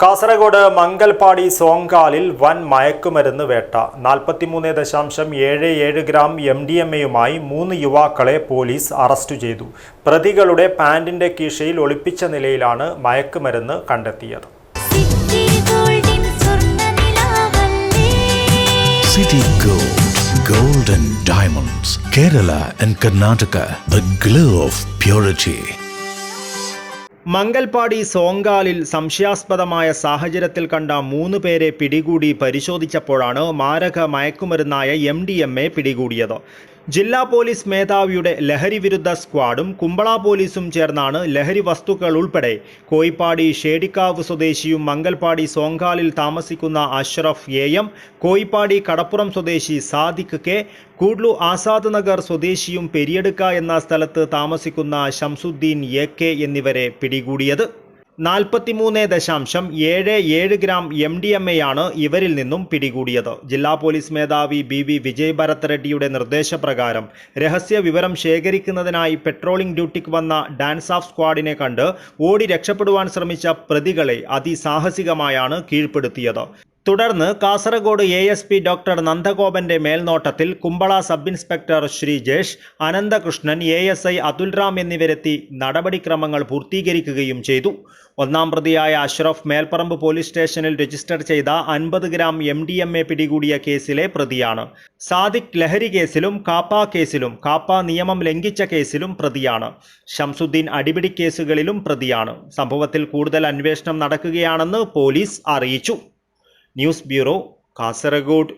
കാസർഗോഡ് മംഗൽപാടി സോങ്കാലിൽ വൻ മയക്കുമരുന്ന് വേട്ട 43.77 ഗ്രാം MDMAയുമായി 3 യുവാക്കളെ പോലീസ് അറസ്റ്റ് ചെയ്തു. പ്രതികളുടെ പാന്റിന്റെ കീശയിൽ ഒളിപ്പിച്ച നിലയിലാണ് മയക്കുമരുന്ന് കണ്ടെത്തിയത്. City Gold and Diamonds, Kerala and Karnataka, the glow of purity. Mangalpady സോങ്കാലിൽ സംശയാസ്പദമായ സാഹചര്യത്തിൽ കണ്ട 3 പേരെ പിടികൂടി പരിശോധിച്ചപ്പോഴാണ് മാരക മയക്കുമരുന്നായ MDMA പിടികൂടിയത്. ജില്ലാ പോലീസ് മേധാവിയുടെ ലഹരി വിരുദ്ധ സ്ക്വാഡും കുമ്പള പോലീസും ചേർന്നാണ് ലഹരി വസ്തുക്കൾ ഉൾപ്പെടെ കോയിപ്പാടി ഷേടിക്കാവ് സ്വദേശിയും മംഗൽപാടി സോങ്കാലിൽ താമസിക്കുന്ന അഷ്റഫ് AM, കോയിപ്പാടി കടപ്പുറം സ്വദേശി സാദിഖ് K, കൂഡ്ലു ആസാദ് നഗർ സ്വദേശിയും പെരിയടുക്ക എന്ന സ്ഥലത്ത് താമസിക്കുന്ന ഷംസുദ്ദീൻ AK എന്നിവരെ പിടികൂടിയത്. 43.77 ഗ്രാം MDMAയാണ് ഇവരിൽ നിന്നും പിടികൂടിയത്. ജില്ലാ പോലീസ് മേധാവി BV വിജയ് ഭരത് റെഡ്ഡിയുടെ നിർദ്ദേശപ്രകാരം രഹസ്യ വിവരം ശേഖരിക്കുന്നതിനായി പെട്രോളിംഗ് ഡ്യൂട്ടിക്ക് വന്ന ഡാൻസ് ഓഫ് സ്ക്വാഡിനെ കണ്ട് ഓടി രക്ഷപ്പെടുവാൻ ശ്രമിച്ച പ്രതികളെ അതിസാഹസികമായാണ് കീഴ്പ്പെടുത്തിയത്. തുടർന്ന് കാസർഗോഡ് ASP ഡോക്ടർ നന്ദഗോപന്റെ മേൽനോട്ടത്തിൽ Kumbla sub inspector Sreejesh, Ananthakrishnan, ASI Athulram എന്നിവരെത്തി നടപടിക്രമങ്ങൾ പൂർത്തീകരിക്കുകയും ചെയ്തു. ഒന്നാം പ്രതിയായ അഷ്റഫ് മേൽപ്പറമ്പ് പോലീസ് സ്റ്റേഷനിൽ രജിസ്റ്റർ ചെയ്ത 50 ഗ്രാം MDMA പിടികൂടിയ കേസിലെ പ്രതിയാണ്. സാദിഖ് ലഹരി കേസിലും കാപ്പ കേസിലും കാപ്പ നിയമം ലംഘിച്ച കേസിലും പ്രതിയാണ്. ഷംസുദ്ദീൻ അടിപിടി കേസുകളിലും പ്രതിയാണ്. സംഭവത്തിൽ കൂടുതൽ അന്വേഷണം നടക്കുകയാണെന്ന് പോലീസ് അറിയിച്ചു. News bureau, Kasaragod.